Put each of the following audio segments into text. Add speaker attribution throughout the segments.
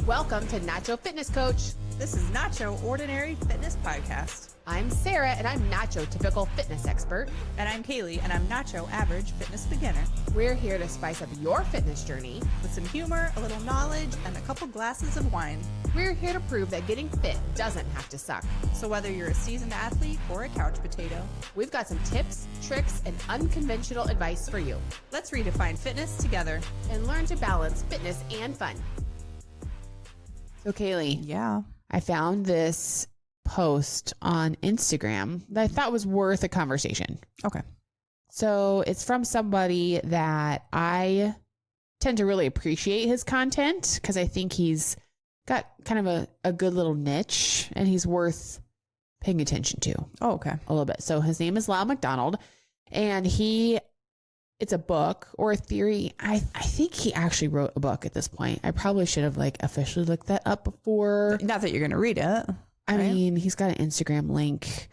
Speaker 1: Welcome to Nacho Fitness Coach.
Speaker 2: This is Nacho Ordinary Fitness Podcast.
Speaker 1: I'm Sarah, and I'm Nacho Typical Fitness Expert.
Speaker 2: And I'm Kaylee, and I'm Nacho Average Fitness Beginner.
Speaker 1: We're here to spice up your fitness journey
Speaker 2: with some humor, a little knowledge, and a couple glasses of wine.
Speaker 1: We're here to prove that getting fit doesn't have to suck.
Speaker 2: So whether you're a seasoned athlete or a couch potato,
Speaker 1: we've got some tips, tricks, and unconventional advice for you.
Speaker 2: Let's redefine fitness together
Speaker 1: and learn to balance fitness and fun. So Kaylee,
Speaker 2: yeah,
Speaker 1: I found this post on Instagram that I thought was worth a conversation.
Speaker 2: Okay.
Speaker 1: So it's from somebody that I tend to really appreciate his content because I think he's got kind of a good little niche and he's worth paying attention to.
Speaker 2: Oh, okay.
Speaker 1: A little bit. So his name is Lyle McDonald, and it's a book or a theory. I think he actually wrote a book at this point. I probably should have officially looked that up before.
Speaker 2: Not that you're going to read it.
Speaker 1: I mean, he's got an Instagram link.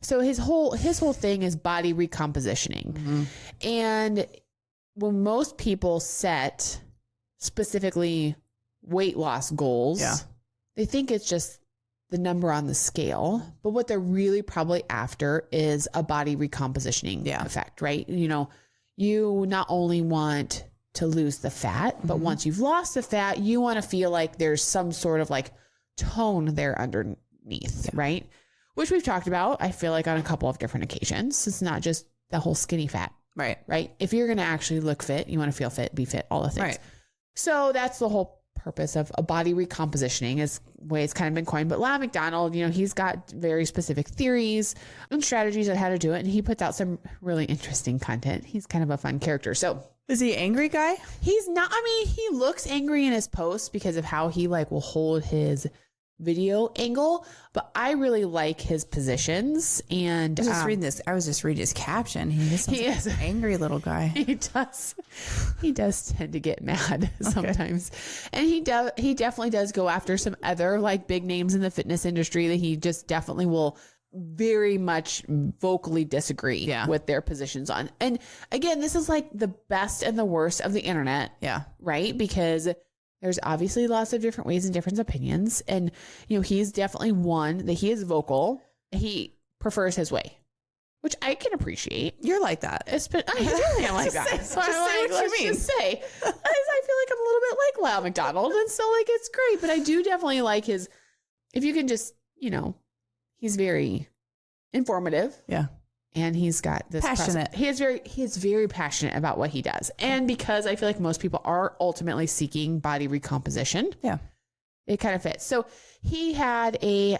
Speaker 1: So his whole thing is body recompositioning. Mm-hmm. And when most people set specifically weight loss goals, they think it's just the number on the scale. But what they're really probably after is a body recompositioning effect, right? You not only want to lose the fat, but once you've lost the fat, you want to feel like there's some sort of tone there underneath, right? Which we've talked about, I feel like, on a couple of different occasions. It's not just the whole skinny fat. Right. If you're going to actually look fit, you want to feel fit, be fit, all the things. Right. So that's the whole purpose of a body recompositioning, is the way it's kind of been coined. But Lyle McDonald, he's got very specific theories and strategies on how to do it. And he puts out some really interesting content. He's kind of a fun character. So
Speaker 2: is he an angry guy?
Speaker 1: He's not. I mean, he looks angry in his posts because of how he will hold his video angle, but I really like his positions. And
Speaker 2: I was just reading his caption. He is an angry little guy.
Speaker 1: He does tend to get mad sometimes. And he definitely does go after some other big names in the fitness industry that he just definitely will very much vocally disagree with their positions on. And again, this is the best and the worst of the internet.
Speaker 2: Yeah.
Speaker 1: Right? Because there's obviously lots of different ways and different opinions. And, he's definitely one that he is vocal. He prefers his way, which I can appreciate.
Speaker 2: You're like that.
Speaker 1: I really am like that. So
Speaker 2: I'm
Speaker 1: like, let's just say, I feel like I'm a little bit like Lyle McDonald. And so it's great. But I do definitely like his, if you can just, he's very informative.
Speaker 2: Yeah.
Speaker 1: And he's got this
Speaker 2: passionate.
Speaker 1: He is very passionate about what he does. And because I feel like most people are ultimately seeking body recomposition.
Speaker 2: Yeah.
Speaker 1: It kind of fits. So he had a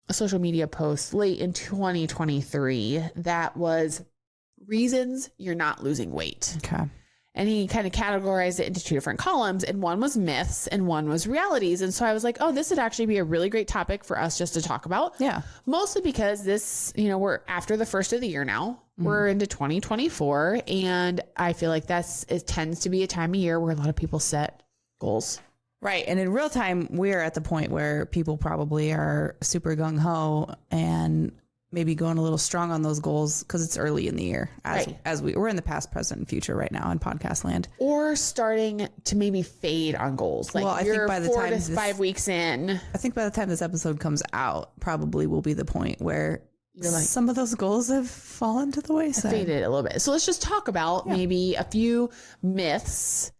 Speaker 1: social media post late in 2023 that was reasons you're not losing weight.
Speaker 2: Okay.
Speaker 1: And he kind of categorized it into two different columns, and one was myths and one was realities. And so I was like, oh, this would actually be a really great topic for us just to talk about.
Speaker 2: Yeah.
Speaker 1: Mostly because this, we're after the first of the year now. We're into 2024. And I feel like it tends to be a time of year where a lot of people set goals.
Speaker 2: Right. And in real time, we're at the point where people probably are super gung ho and maybe going a little strong on those goals because it's early in the year as we're in the past, present, and future right now in podcast land.
Speaker 1: Or starting to maybe fade on goals.
Speaker 2: I think by the
Speaker 1: 4 to 5 weeks in.
Speaker 2: I think by the time this episode comes out, probably will be the point where some of those goals have fallen to the wayside.
Speaker 1: Faded a little bit. So let's just talk about maybe a few myths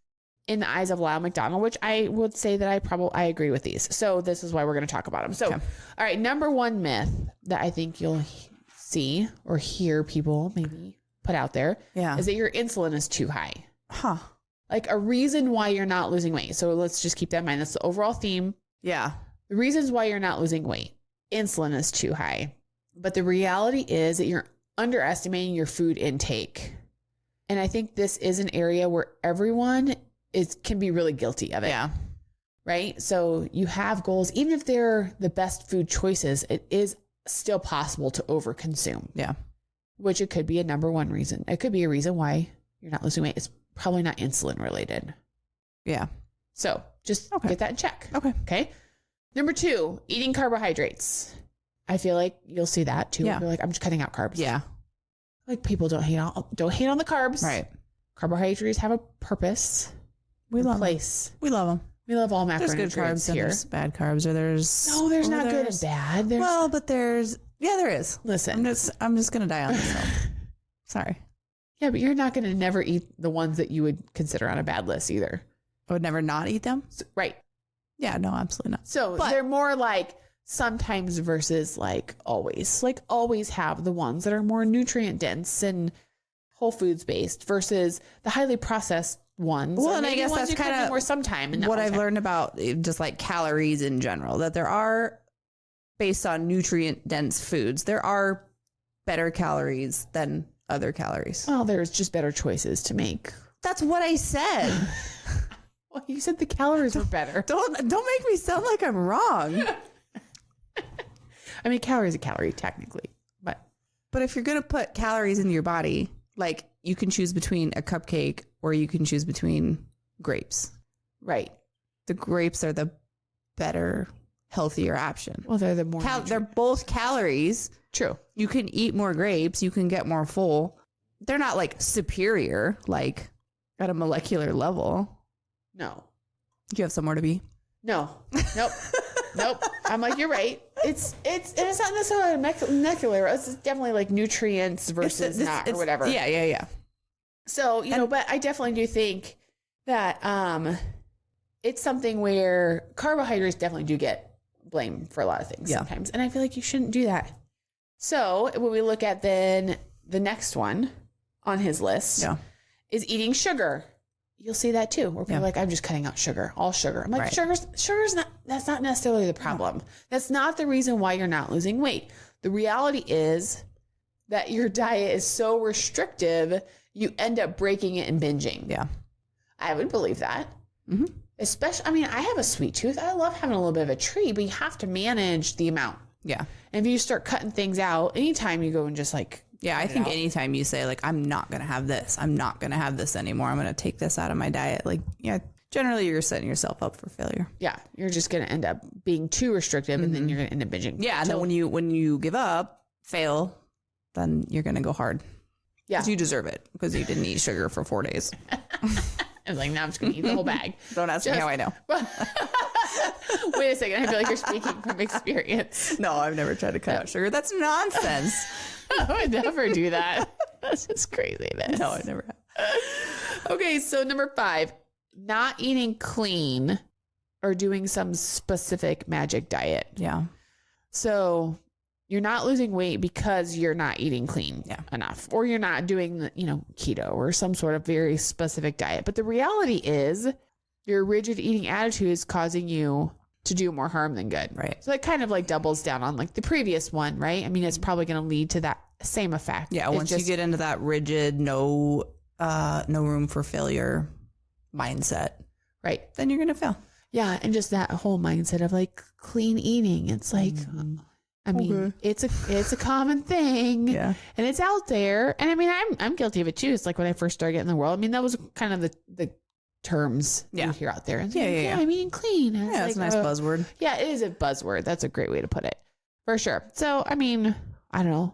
Speaker 1: in the eyes of Lyle McDonald, which I would say that I agree with these. So this is why we're going to talk about them. So, All right, number one myth that I think you'll see or hear people maybe put out there is that your insulin is too high.
Speaker 2: Huh.
Speaker 1: A reason why you're not losing weight. So let's just keep that in mind. That's the overall theme.
Speaker 2: Yeah.
Speaker 1: The reasons why you're not losing weight. Insulin is too high. But the reality is that you're underestimating your food intake. And I think this is an area where everyone can be really guilty of it.
Speaker 2: Yeah.
Speaker 1: Right. So you have goals, even if they're the best food choices, it is still possible to overconsume.
Speaker 2: Yeah.
Speaker 1: Which it could be a number one reason. It could be a reason why you're not losing weight. It's probably not insulin related.
Speaker 2: Yeah.
Speaker 1: So just get that in check. Okay. Number two, eating carbohydrates. I feel like you'll see that too.
Speaker 2: Yeah.
Speaker 1: You're like, I'm just cutting out carbs.
Speaker 2: Yeah.
Speaker 1: People don't hate on the carbs.
Speaker 2: Right.
Speaker 1: Carbohydrates have a purpose.
Speaker 2: We love
Speaker 1: place.
Speaker 2: We love them.
Speaker 1: We love all macronutrients
Speaker 2: there's good carbs
Speaker 1: here.
Speaker 2: And there's bad carbs, or there's
Speaker 1: there's not good and bad.
Speaker 2: But there is.
Speaker 1: Listen,
Speaker 2: I'm just gonna die on this hill. Sorry.
Speaker 1: Yeah, but you're not going to never eat the ones that you would consider on a bad list either.
Speaker 2: I would never not eat them.
Speaker 1: Right.
Speaker 2: Yeah. No, absolutely not.
Speaker 1: So they're more like sometimes versus like always. Like always have the ones that are more nutrient dense and whole foods based versus the highly processed ones.
Speaker 2: Well, and I guess that's kind of
Speaker 1: more sometime. And
Speaker 2: what I've learned about just like calories in general, that there are, based on nutrient dense foods, there are better calories than other calories.
Speaker 1: Well, there's just better choices to make.
Speaker 2: That's what I said.
Speaker 1: Well, you said the calories were better.
Speaker 2: Don't make me sound like I'm wrong.
Speaker 1: I mean, calorie is a calorie technically, but
Speaker 2: if you're going to put calories into your body, like you can choose between a cupcake or you can choose between grapes.
Speaker 1: Right.
Speaker 2: The grapes are the better, healthier option.
Speaker 1: Well, they're the more
Speaker 2: they're both calories.
Speaker 1: True.
Speaker 2: You can eat more grapes. You can get more full. They're not like superior, like at a molecular level.
Speaker 1: No.
Speaker 2: Do you have somewhere to be?
Speaker 1: No. Nope. Nope. I'm like, you're right. It's not necessarily molecular. It's definitely like nutrients versus not or whatever.
Speaker 2: Yeah.
Speaker 1: So, but I definitely do think that it's something where carbohydrates definitely do get blamed for a lot of things sometimes. And I feel like you shouldn't do that. So when we look at then the next one on his list is eating sugar. You'll see that too, where people are like, I'm just cutting out sugar, all sugar. I'm like, sugar's not, that's not necessarily the problem. That's not the reason why you're not losing weight. The reality is that your diet is so restrictive, you end up breaking it and binging.
Speaker 2: Yeah.
Speaker 1: I would believe that. Mm-hmm. Especially, I mean, I have a sweet tooth. I love having a little bit of a treat, but you have to manage the amount.
Speaker 2: Yeah.
Speaker 1: And if you start cutting things out, anytime you go and just like,
Speaker 2: I think anytime you say like, I'm not going to have this, I'm not going to have this anymore, I'm going to take this out of my diet. Like, generally you're setting yourself up for failure. Yeah.
Speaker 1: You're just going to end up being too restrictive and then you're going to end up binging.
Speaker 2: Yeah. And then when you give up, fail, then you're going to go hard. Yeah. Because you deserve it because you didn't eat sugar for 4 days.
Speaker 1: I was like, now I'm just going to eat the whole bag.
Speaker 2: Don't ask me how I know.
Speaker 1: Wait a second. I feel like you're speaking from experience.
Speaker 2: No, I've never tried to cut out sugar. That's nonsense.
Speaker 1: I would never do that. That's just craziness.
Speaker 2: No, I never have.
Speaker 1: Okay, so number 5, not eating clean or doing some specific magic diet.
Speaker 2: Yeah.
Speaker 1: So you're not losing weight because you're not eating clean enough, or you're not doing the, keto or some sort of very specific diet. But the reality is your rigid eating attitude is causing you to do more harm than good.
Speaker 2: Right.
Speaker 1: So it kind of like doubles down on like the previous one, right? I mean, it's probably going to lead to that same effect.
Speaker 2: Yeah. Once you get into that rigid, no room for failure mindset.
Speaker 1: Right.
Speaker 2: Then you're going to fail.
Speaker 1: Yeah. And just that whole mindset of like clean eating. It's like, I mean, it's a common thing, and it's out there. And I mean, I'm guilty of it too. It's like when I first started getting in the world. I mean, that was kind of the terms you hear out there. And yeah. I'm eating clean. And
Speaker 2: it's a nice buzzword.
Speaker 1: Yeah, it is a buzzword. That's a great way to put it, for sure. So, I mean, I don't know.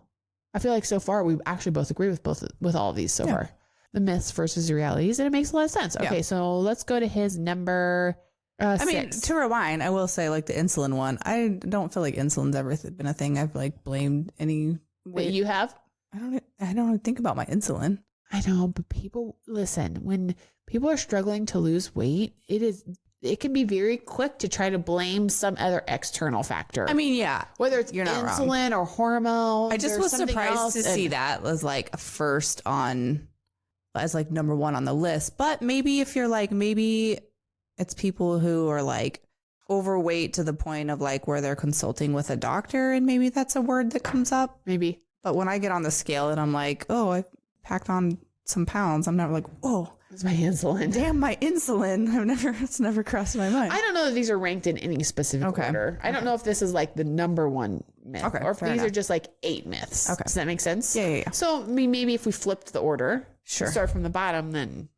Speaker 1: I feel like so far we actually both agree with all of these so far. The myths versus the realities, and it makes a lot of sense. Okay, so let's go to his number. 6.
Speaker 2: mean, to rewind, I will say like the insulin one, I don't feel like insulin's ever been a thing I've like blamed any way.
Speaker 1: You have?
Speaker 2: I don't think about my insulin.
Speaker 1: I know, but people listen, when people are struggling to lose weight, it can be very quick to try to blame some other external factor.
Speaker 2: I mean, yeah.
Speaker 1: Whether it's insulin or hormones.
Speaker 2: I just was surprised to see that was like first as like number 1 on the list. But maybe if you're like, maybe it's people who are like overweight to the point of like where they're consulting with a doctor, and maybe that's a word that comes up.
Speaker 1: Maybe.
Speaker 2: But when I get on the scale and I'm like, oh, I packed on some pounds, I'm not like, oh,
Speaker 1: it's my insulin.
Speaker 2: Damn, my insulin. It's never crossed my mind.
Speaker 1: I don't know that these are ranked in any specific order. I don't know if this is like the number 1 myth or if these are just like 8 myths. Okay. Does that make sense?
Speaker 2: Yeah.
Speaker 1: So I mean, maybe if we flipped the order,
Speaker 2: sure,
Speaker 1: start from the bottom, then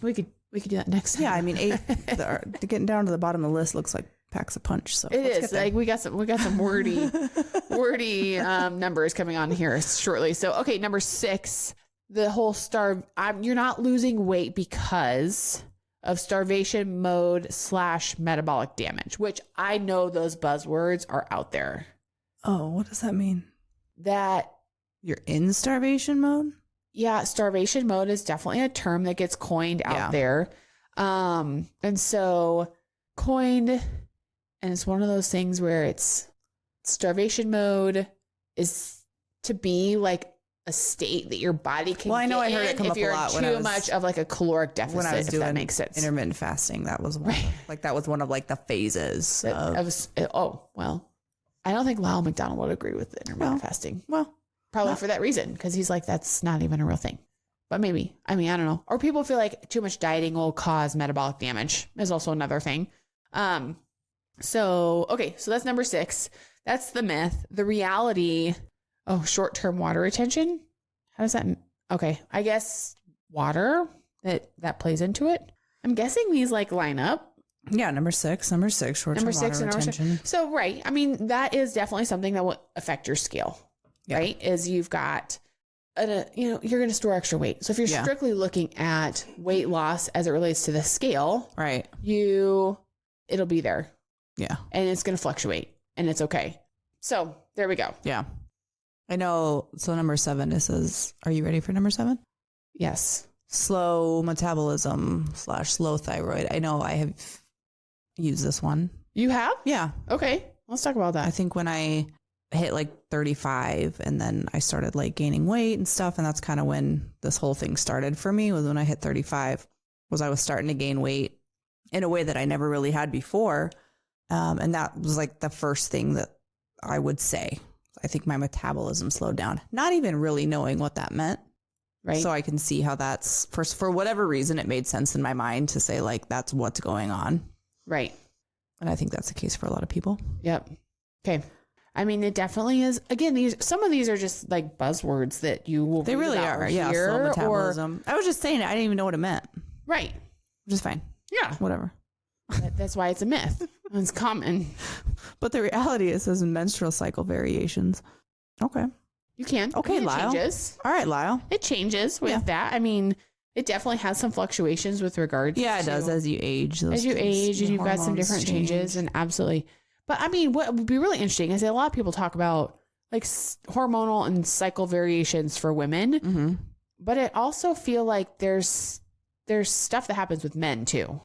Speaker 1: we could do that next time.
Speaker 2: Yeah, I mean, 8. Getting down to the bottom of the list looks like packs a punch. So
Speaker 1: it is like we got some wordy numbers coming on here shortly. So okay, number 6, the whole you're not losing weight because of starvation mode / metabolic damage, which I know those buzzwords are out there.
Speaker 2: Oh, what does that mean?
Speaker 1: That
Speaker 2: you're in starvation mode?
Speaker 1: Yeah, starvation mode is definitely a term that gets coined out there. And so coined, and it's one of those things where it's starvation mode is to be like a state that your body can get
Speaker 2: I heard it come up a lot
Speaker 1: if you're too much of like a caloric deficit,
Speaker 2: when I was
Speaker 1: if
Speaker 2: doing
Speaker 1: that makes sense.
Speaker 2: Intermittent fasting, that was one that was one of like the phases
Speaker 1: oh, well, I don't think Lyle McDonald would agree with intermittent fasting. Well, probably for that reason, because he's like, that's not even a real thing. But maybe, I mean, I don't know. Or people feel like too much dieting will cause metabolic damage is also another thing. So that's number 6. That's the myth. The reality, short-term water retention. How does that, okay, I guess water, that plays into it. I'm guessing these like line up.
Speaker 2: Yeah, number 6, short-term water retention.
Speaker 1: So, right. I mean, that is definitely something that will affect your scale, right? Is you've got, you're going to store extra weight. So if you're strictly looking at weight loss as it relates to the scale,
Speaker 2: right,
Speaker 1: it'll be there.
Speaker 2: Yeah.
Speaker 1: And it's going to fluctuate and it's okay. So there we go.
Speaker 2: Yeah. I know. So number 7, it says, are you ready for number 7?
Speaker 1: Yes.
Speaker 2: Slow metabolism / slow thyroid. I know I have used this one.
Speaker 1: You have?
Speaker 2: Yeah.
Speaker 1: Okay. Let's talk about that.
Speaker 2: I think when I hit like 35 and then I started like gaining weight and stuff. And that's kind of when this whole thing started for me, was when I hit 35, was I was starting to gain weight in a way that I never really had before. And that was like the first thing that I would say. I think my metabolism slowed down, not even really knowing what that meant. Right. So I can see how that's for whatever reason, it made sense in my mind to say like, that's what's going on.
Speaker 1: Right.
Speaker 2: And I think that's the case for a lot of people.
Speaker 1: Yep. Okay. I mean, it definitely is. Again, some of these are just like buzzwords that you will.
Speaker 2: They really are. Yeah. Slow metabolism. I was just saying it. I didn't even know what it meant.
Speaker 1: Right.
Speaker 2: Which is fine.
Speaker 1: Yeah.
Speaker 2: Whatever.
Speaker 1: That's why it's a myth. It's common.
Speaker 2: But the reality is there's menstrual cycle variations. Okay.
Speaker 1: You can.
Speaker 2: Okay, Lyle.
Speaker 1: It changes.
Speaker 2: All right, Lyle.
Speaker 1: It changes with that. I mean, it definitely has some fluctuations with regards.
Speaker 2: Yeah, it does as you age.
Speaker 1: As you age, and you've got some different changes, and absolutely. But I mean, what would be really interesting is a lot of people talk about like hormonal and cycle variations for women, but it also feel like there's stuff that happens with men too.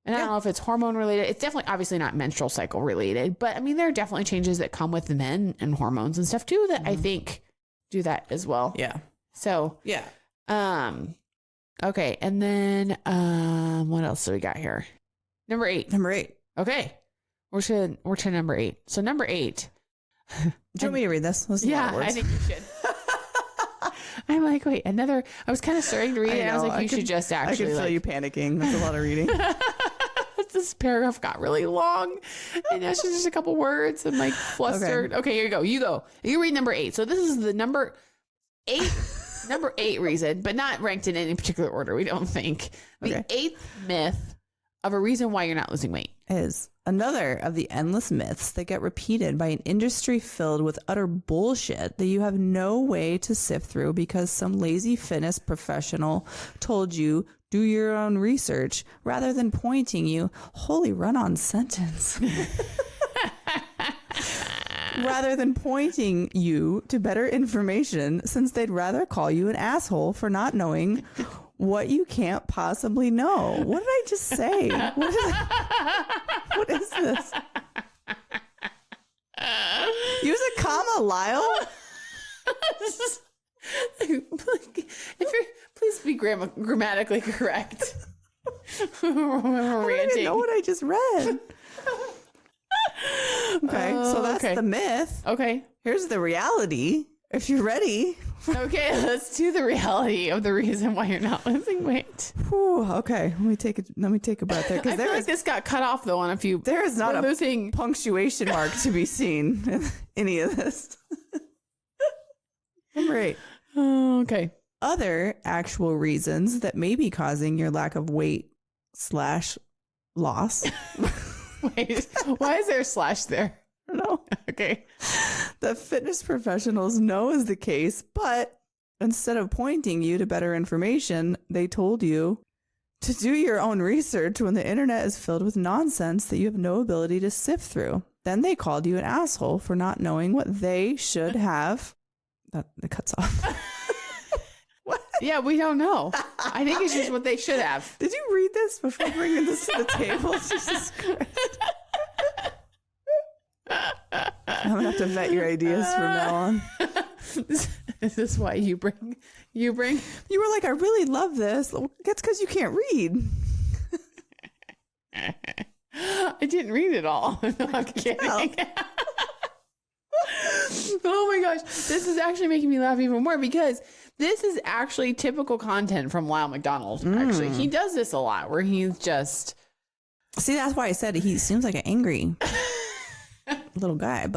Speaker 1: And I don't know if it's hormone related. It's definitely obviously not menstrual cycle related, but I mean, there are definitely changes that come with the men and hormones and stuff too that I think do that as well.
Speaker 2: Yeah.
Speaker 1: So,
Speaker 2: yeah.
Speaker 1: Okay. And then, what else do we got here? Number 8. Okay. We're to number 8. So number 8.
Speaker 2: Do you want me to read this?
Speaker 1: Yeah, I think you should. I'm like, wait, another. I was kind of starting to read it. And I was like, you should just actually.
Speaker 2: I can feel you panicking. That's a lot of reading.
Speaker 1: This paragraph got really long, and it's just a couple words. I'm like flustered. Okay, here you go. You read number 8. So this is the number 8 reason, but not ranked in any particular order. We don't think the 8th myth of a reason why you're not losing weight
Speaker 2: is another of the endless myths that get repeated by an industry filled with utter bullshit that you have no way to sift through because some lazy fitness professional told you do your own research rather than pointing you, holy run-on sentence, rather than pointing you to better information since they'd rather call you an asshole for not knowing what you can't possibly know. What did I just say? What is this? Use a comma, Lyle.
Speaker 1: Please be grammatically correct.
Speaker 2: I don't even know what I just read. Okay, so that's the myth.
Speaker 1: Okay.
Speaker 2: Here's the reality. If you're ready.
Speaker 1: Okay, let's do the reality of the reason why you're not losing weight.
Speaker 2: Whew, okay, let me take a breath there.
Speaker 1: I feel like this got cut off though on a few.
Speaker 2: There is not a punctuation mark to be seen in any of this. Number 8.
Speaker 1: Oh, okay.
Speaker 2: Other actual reasons that may be causing your lack of weight / loss.
Speaker 1: Wait, why is there a slash there?
Speaker 2: I don't know.
Speaker 1: Okay.
Speaker 2: The fitness professionals know is the case, but instead of pointing you to better information, they told you to do your own research when the internet is filled with nonsense that you have no ability to sift through. Then they called you an asshole for not knowing what they should have. That cuts off. What?
Speaker 1: Yeah, we don't know. I think it's just what they should have.
Speaker 2: Did you read this before bringing this to the table? Jesus Christ. I'm going to have to vet your ideas from now on.
Speaker 1: Is this why you bring? You were
Speaker 2: like, I really love this. That's because you can't read.
Speaker 1: I didn't read it all. No, I'm kidding. Oh my gosh. This is actually making me laugh even more because this is actually typical content from Lyle McDonald. Actually, he does this a lot where he's just.
Speaker 2: See, that's why I said he seems like an angry little guy.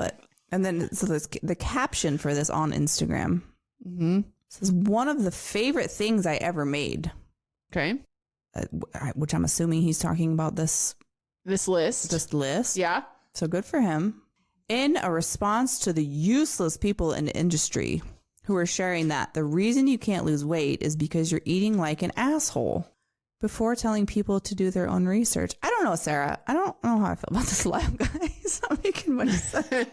Speaker 2: And then so the caption for this on Instagram says, one of the favorite things I ever made.
Speaker 1: Okay.
Speaker 2: Which I'm assuming he's talking about this list.
Speaker 1: Yeah.
Speaker 2: So good for him. In a response to the useless people in the industry who are sharing that the reason you can't lose weight is because you're eating like an asshole, before telling people to do their own research. I don't know, Sarah. I don't know how I feel about this live guy. He's not making much sense.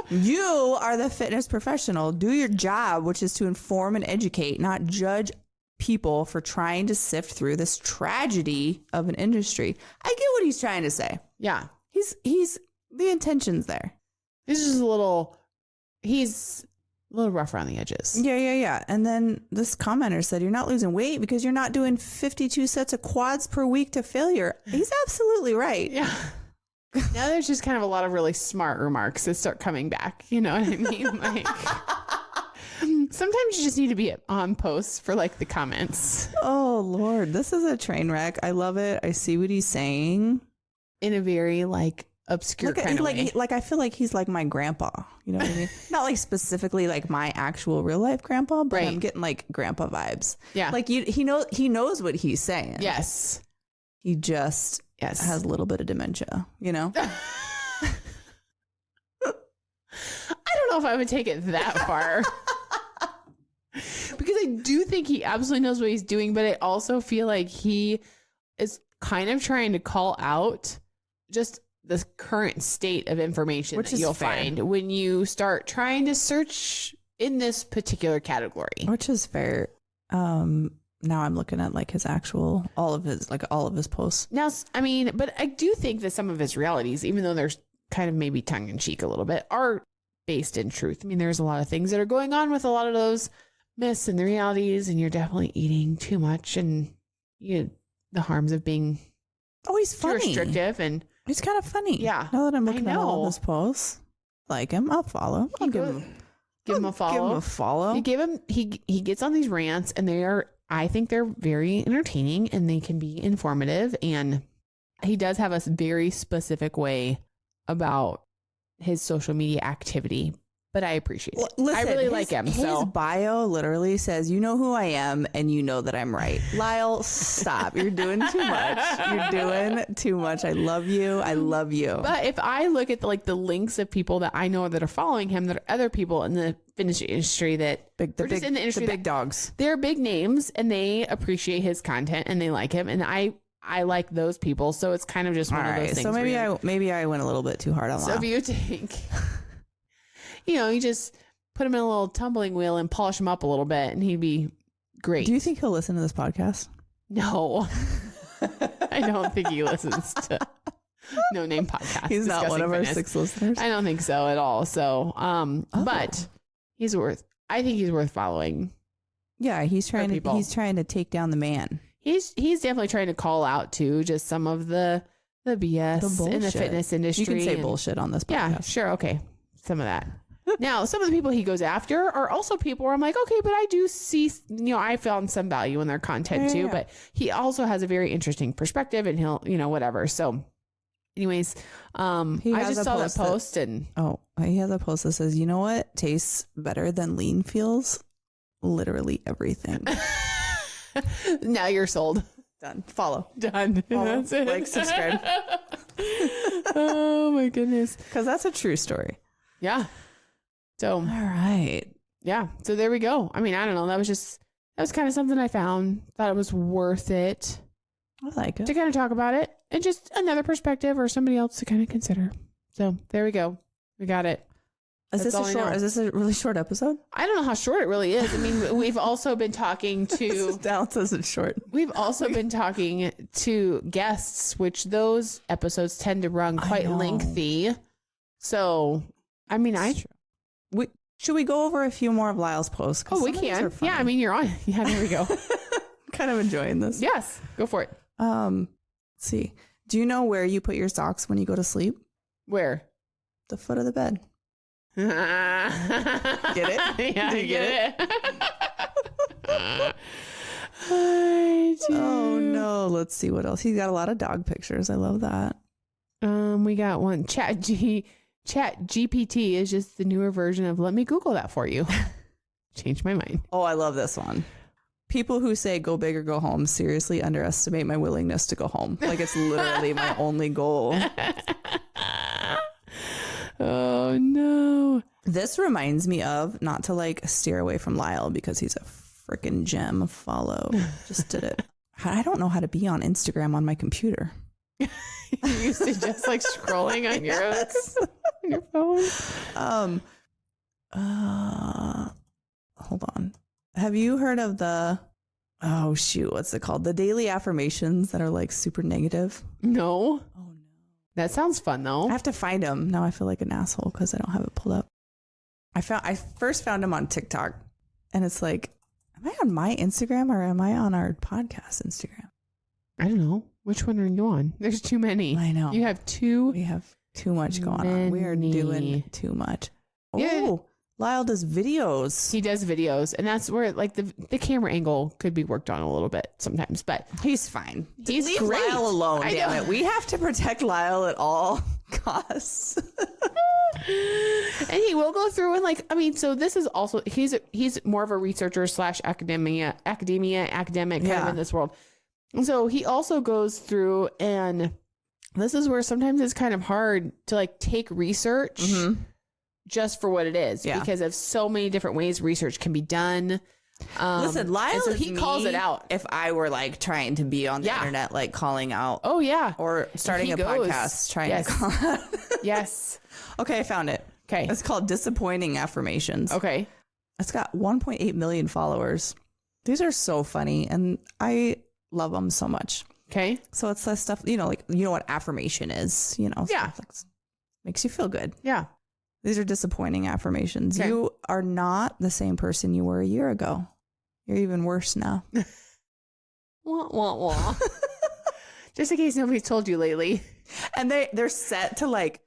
Speaker 2: You are the fitness professional. Do your job, which is to inform and educate, not judge people for trying to sift through this tragedy of an industry. I get what he's trying to say.
Speaker 1: Yeah.
Speaker 2: He's the intention's there.
Speaker 1: He's just he's a little rough around the edges.
Speaker 2: Yeah. And then this commenter said, you're not losing weight because you're not doing 52 sets of quads per week to failure. He's absolutely right.
Speaker 1: Yeah. Now there's just kind of a lot of really smart remarks that start coming back. You know what I mean? Like, sometimes you just need to be on post for like the comments.
Speaker 2: Oh Lord, this is a train wreck. I love it. I see what he's saying
Speaker 1: in a very like obscure kind of way.
Speaker 2: Like I feel like he's like my grandpa. You know what I mean? Not like specifically like my actual real life grandpa, but I'm getting like grandpa vibes. Yeah. Like he knows what he's saying.
Speaker 1: Yes.
Speaker 2: He just has a little bit of dementia, you know?
Speaker 1: I don't know if I would take it that far. Because I do think he absolutely knows what he's doing, but I also feel like he is kind of trying to call out just the current state of information that you'll find when you start trying to search in this particular category.
Speaker 2: Which is fair. Now I'm looking at like all of his posts.
Speaker 1: Now, I mean, but I do think that some of his realities, even though they're kind of maybe tongue in cheek a little bit, are based in truth. I mean, there's a lot of things that are going on with a lot of those myths and the realities, and you're definitely eating too much and the harms of being
Speaker 2: he's funny.
Speaker 1: Too restrictive, and
Speaker 2: he's kind of funny.
Speaker 1: Yeah.
Speaker 2: Now that I'm looking at all of his posts, like him, I'll follow. I'll give him a follow.
Speaker 1: He gets on these rants, and I think they're very entertaining and they can be informative. And he does have a very specific way about his social media activity, but I appreciate it.
Speaker 2: Listen,
Speaker 1: I really like him.
Speaker 2: His bio literally says, you know who I am and you know that I'm right. Lyle, stop. You're doing too much. You're doing too much. I love you. I love you.
Speaker 1: But if I look at the links of people that I know that are following him, that are other people in the fitness industry that
Speaker 2: the big dogs,
Speaker 1: they're big names and they appreciate his content and they like him. And I like those people. So it's kind of just one of those things.
Speaker 2: So maybe I went a little bit too hard on that.
Speaker 1: So if you take, you just put him in a little tumbling wheel and polish him up a little bit and he'd be great.
Speaker 2: Do you think he'll listen to this podcast?
Speaker 1: No, I don't think he listens to No Name Podcast.
Speaker 2: He's not one of our 6 listeners.
Speaker 1: I don't think so at all. So, but I think he's worth following.
Speaker 2: Yeah. He's trying to take down the man.
Speaker 1: He's definitely trying to call out to just some of the BS in the fitness industry.
Speaker 2: You can say bullshit on this podcast.
Speaker 1: Yeah, sure. Okay. Some of that. Now, some of the people he goes after are also people where I'm like, okay, but I do see, I found some value in their content too, but he also has a very interesting perspective and he'll, whatever. So anyways, I just saw that post and.
Speaker 2: Oh, he has a post that says, you know what tastes better than lean feels? Literally everything.
Speaker 1: Now you're sold.
Speaker 2: Done. Follow.
Speaker 1: Done.
Speaker 2: Follow.
Speaker 1: That's it.
Speaker 2: Like, subscribe.
Speaker 1: Oh my goodness.
Speaker 2: Because that's a true story.
Speaker 1: Yeah. So.
Speaker 2: All right.
Speaker 1: Yeah. So there we go. I mean, I don't know. That was just that was kind of something I found. Thought it was worth it.
Speaker 2: I like it.
Speaker 1: To kind of talk about it and just another perspective or somebody else to kind of consider. So there we go. We got it.
Speaker 2: Is this a really short episode?
Speaker 1: I don't know how short it really is. I mean, we've also been talking to
Speaker 2: Down says it's short.
Speaker 1: We've also been talking to guests, which those episodes tend to run quite lengthy. So, I mean,
Speaker 2: should we go over a few more of Lyle's posts?
Speaker 1: Oh, we can. Yeah, I mean, you're on. Yeah, there we go.
Speaker 2: Kind of enjoying this.
Speaker 1: Yes, go for it.
Speaker 2: Let's see. Do you know where you put your socks when you go to sleep?
Speaker 1: Where?
Speaker 2: The foot of the bed. Get it?
Speaker 1: Yeah,
Speaker 2: do you get it?
Speaker 1: I do.
Speaker 2: Oh no. Let's see what else. He's got a lot of dog pictures. I love that.
Speaker 1: We got one. Chat GPT is just the newer version of let me Google that for you. Change my mind.
Speaker 2: Oh, I love this one. People who say go big or go home seriously underestimate my willingness to go home. Like it's literally my only goal.
Speaker 1: Oh no.
Speaker 2: This reminds me of, not to like steer away from Lyle because he's a freaking gem. Follow. Just did it. I don't know how to be on Instagram on my computer.
Speaker 1: You used to just like scrolling on your phone.
Speaker 2: Hold on. Have you heard of what's it called? The daily affirmations that are like super negative?
Speaker 1: No.
Speaker 2: Oh no.
Speaker 1: That sounds fun though.
Speaker 2: I have to find them. Now I feel like an asshole because I don't have it pulled up. I first found them on TikTok and it's like, am I on my Instagram or am I on our podcast Instagram?
Speaker 1: I don't know. Which one are you on? There's too many.
Speaker 2: I know.
Speaker 1: You have too.
Speaker 2: We have too much going on. We are doing too much.
Speaker 1: Yeah.
Speaker 2: Oh, Lyle does videos.
Speaker 1: He does videos, and that's where like the camera angle could be worked on a little bit sometimes, but
Speaker 2: he's fine.
Speaker 1: He's
Speaker 2: Leave
Speaker 1: great.
Speaker 2: Lyle alone, damn it. We have to protect Lyle at all costs.
Speaker 1: And he will go through and like, I mean, so this is also he's more of a researcher / academic kind of in this world. And so he also goes through, and this is where sometimes it's kind of hard to like take research just for what it is, because of so many different ways research can be done.
Speaker 2: Listen, Lyle,
Speaker 1: so he calls it out.
Speaker 2: If I were like trying to be on the internet, like calling out, or starting a podcast, trying to call out.
Speaker 1: Yes.
Speaker 2: Okay, I found it.
Speaker 1: Okay,
Speaker 2: it's called Disappointing Affirmations.
Speaker 1: Okay,
Speaker 2: it's got 1.8 million followers. These are so funny, and I love them so much.
Speaker 1: Okay,
Speaker 2: so it's that stuff, like what affirmation is, like, makes you feel good.
Speaker 1: Yeah.
Speaker 2: These are disappointing affirmations. Okay. You are not the same person you were a year ago. You're even worse now.
Speaker 1: Wah, wah, wah. Just in case nobody's told you lately.
Speaker 2: And they're set to like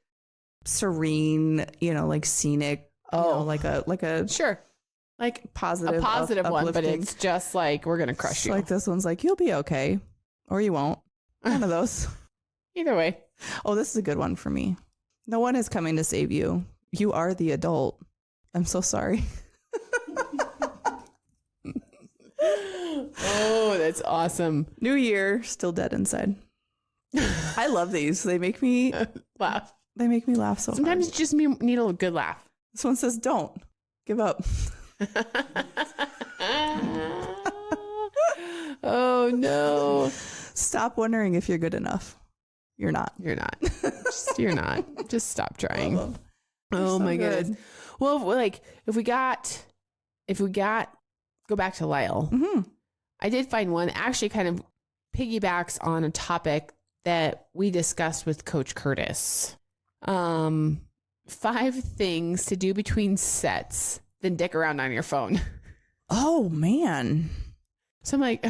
Speaker 2: serene, like scenic, like a
Speaker 1: sure, like
Speaker 2: positive,
Speaker 1: a positive one, but it's just like we're gonna crush
Speaker 2: it's
Speaker 1: you.
Speaker 2: Like this one's like you'll be okay, or you won't. One of those.
Speaker 1: Either way.
Speaker 2: Oh, this is a good one for me. No one is coming to save you. You are the adult. I'm so sorry.
Speaker 1: Oh, that's awesome.
Speaker 2: New year, still dead inside. I love these. They make me
Speaker 1: laugh.
Speaker 2: They make me laugh so
Speaker 1: sometimes
Speaker 2: hard.
Speaker 1: You just need a good laugh.
Speaker 2: This one says, don't give up.
Speaker 1: Oh, no.
Speaker 2: Stop wondering if you're good enough. You're not.
Speaker 1: You're not. You're not. Just stop trying. Oh,
Speaker 2: so
Speaker 1: my
Speaker 2: good.
Speaker 1: goodness. Well, if we got, go back to Lyle.
Speaker 2: Mm-hmm.
Speaker 1: I did find one that actually kind of piggybacks on a topic that we discussed with Coach Curtis. 5 things to do between sets, then dick around on your phone.
Speaker 2: Oh, man.
Speaker 1: So I'm like,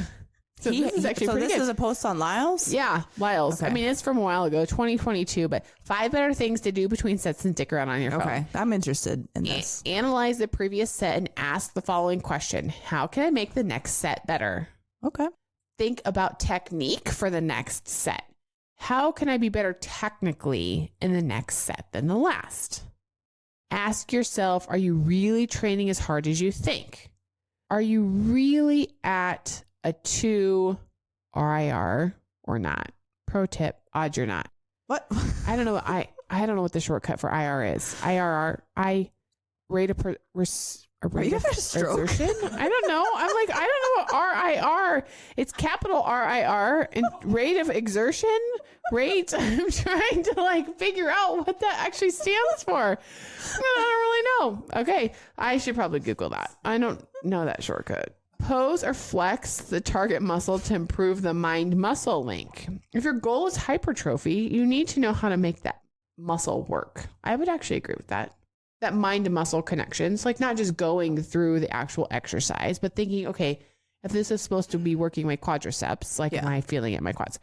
Speaker 1: this is actually pretty good.
Speaker 2: Is a post on Lyle's?
Speaker 1: Yeah, Lyle's. Okay. I mean, it's from a while ago, 2022, but 5 better things to do between sets and dick around on your phone.
Speaker 2: Okay, I'm interested in this.
Speaker 1: Analyze the previous set and ask the following question. How can I make the next set better?
Speaker 2: Okay.
Speaker 1: Think about technique for the next set. How can I be better technically in the next set than the last? Ask yourself, are you really training as hard as you think? Are you really at a 2 RIR or not? Pro tip, odds you're not.
Speaker 2: What?
Speaker 1: I don't know. I don't know what the shortcut for IR is. IRR, I rate A rate of
Speaker 2: stroke?
Speaker 1: exertion? I don't know. I'm like, I don't know what RIR. It's capital RIR and rate of exertion. Rate. I'm trying to like figure out what that actually stands for. I don't really know. Okay. I should probably Google that. I don't know that shortcut. Pose or flex the target muscle to improve the mind muscle link. If your goal is hypertrophy, you need to know how to make that muscle work. I would actually agree with that. That mind to muscle connections, like not just going through the actual exercise, but thinking, okay, if this is supposed to be working my quadriceps, like am I feeling it in my quads?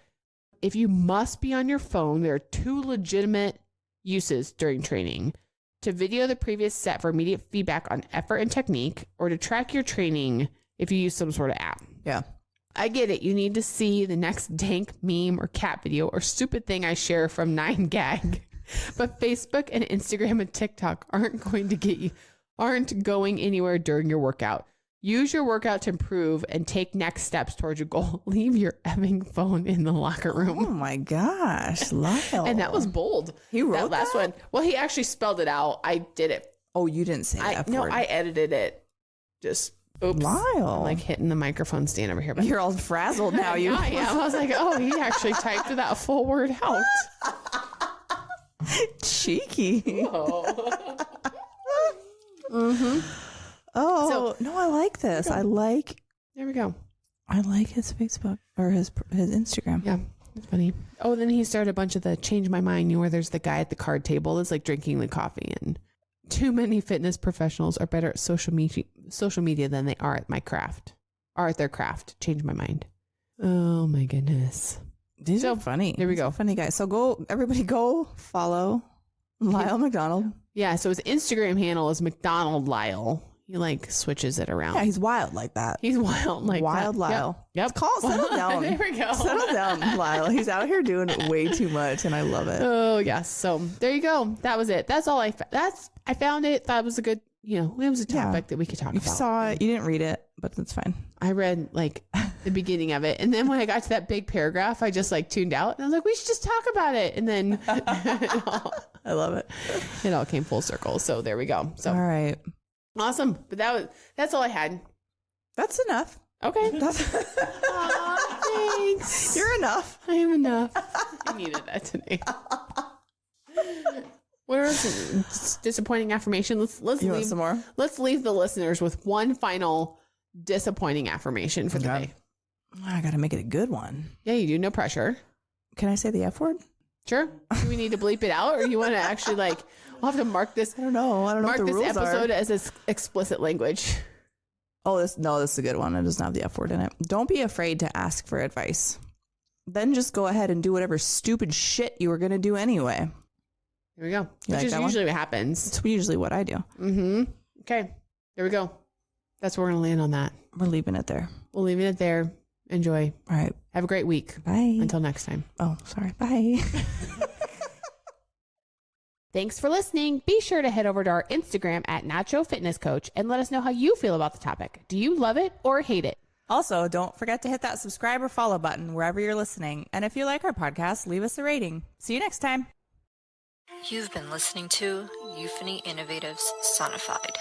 Speaker 1: If you must be on your phone, there are 2 legitimate uses during training: to video the previous set for immediate feedback on effort and technique, or to track your training if you use some sort of app.
Speaker 2: Yeah.
Speaker 1: I get it. You need to see the next dank meme or cat video or stupid thing I share from 9gag. But Facebook and Instagram and TikTok aren't going anywhere during your workout. Use your workout to improve and take next steps towards your goal. Leave your effing phone in the locker room.
Speaker 2: Oh my gosh, Lyle.
Speaker 1: And that was bold.
Speaker 2: He wrote
Speaker 1: that last one. Well, he actually spelled it out. I did it.
Speaker 2: Oh, you didn't say that.
Speaker 1: No, I edited it. Just oops.
Speaker 2: Lyle.
Speaker 1: I'm like hitting the microphone stand over here. But
Speaker 2: you're all frazzled now. You.
Speaker 1: I am. I was like, oh, he actually typed that full word out.
Speaker 2: Cheeky.
Speaker 1: Oh.
Speaker 2: Oh, no, I like this.
Speaker 1: There we go.
Speaker 2: I like his Facebook or his Instagram.
Speaker 1: Yeah, it's funny. Oh, then he started a bunch of the change my mind. You know, where there's the guy at the card table that's like drinking the coffee, and too many fitness professionals are better at social media than they are at their craft. Change my mind. Oh my goodness.
Speaker 2: These are funny.
Speaker 1: There we go.
Speaker 2: Funny guys. So everybody go follow Lyle McDonald.
Speaker 1: Yeah. So his Instagram handle is McDonald Lyle. He like switches it around.
Speaker 2: Yeah, he's wild like that.
Speaker 1: He's wild like
Speaker 2: wild
Speaker 1: that.
Speaker 2: Lyle.
Speaker 1: Yep.
Speaker 2: Settle down.
Speaker 1: There we go.
Speaker 2: Settle down, Lyle. He's out here doing way too much, and I love it.
Speaker 1: Oh yes. So there you go. That was it. That's all I found it. Thought it was a good, it was a topic that we could talk about.
Speaker 2: You saw it. You didn't read it, but that's fine.
Speaker 1: I read like the beginning of it. And then when I got to that big paragraph, I just like tuned out and I was like, we should just talk about it. And then
Speaker 2: I love it.
Speaker 1: It all came full circle. So there we go. So
Speaker 2: all right.
Speaker 1: Awesome. But that's all I had.
Speaker 2: That's enough.
Speaker 1: Okay. Thanks.
Speaker 2: You're enough.
Speaker 1: I am enough. I needed that today. What are some disappointing affirmation? Let's leave
Speaker 2: some more.
Speaker 1: Let's leave the listeners with one final disappointing affirmation for the day.
Speaker 2: I got to make it a good one.
Speaker 1: Yeah, you do. No pressure.
Speaker 2: Can I say the F word?
Speaker 1: Sure. Do we need to bleep it out, or you want to actually we'll have to mark this?
Speaker 2: I don't know. Mark
Speaker 1: what the
Speaker 2: this
Speaker 1: rules episode
Speaker 2: are.
Speaker 1: as explicit language.
Speaker 2: Oh, this is a good one. It doesn't have the F word in it. Don't be afraid to ask for advice. Then just go ahead and do whatever stupid shit you were going to do anyway.
Speaker 1: There we go. Which is usually what happens.
Speaker 2: It's usually what I do.
Speaker 1: Mm-hmm. Okay. There we go. That's where we're going to land on that.
Speaker 2: We're leaving it there.
Speaker 1: We'll leave it there. Enjoy.
Speaker 2: All right.
Speaker 1: Have a great week.
Speaker 2: Bye.
Speaker 1: Until next time.
Speaker 2: Oh, sorry. Bye.
Speaker 1: Thanks for listening. Be sure to head over to our Instagram at Nacho Fitness Coach and let us know how you feel about the topic. Do you love it or hate it?
Speaker 2: Also, don't forget to hit that subscribe or follow button wherever you're listening. And if you like our podcast, leave us a rating. See you next time.
Speaker 3: You've been listening to Euphony Innovatives Sonified.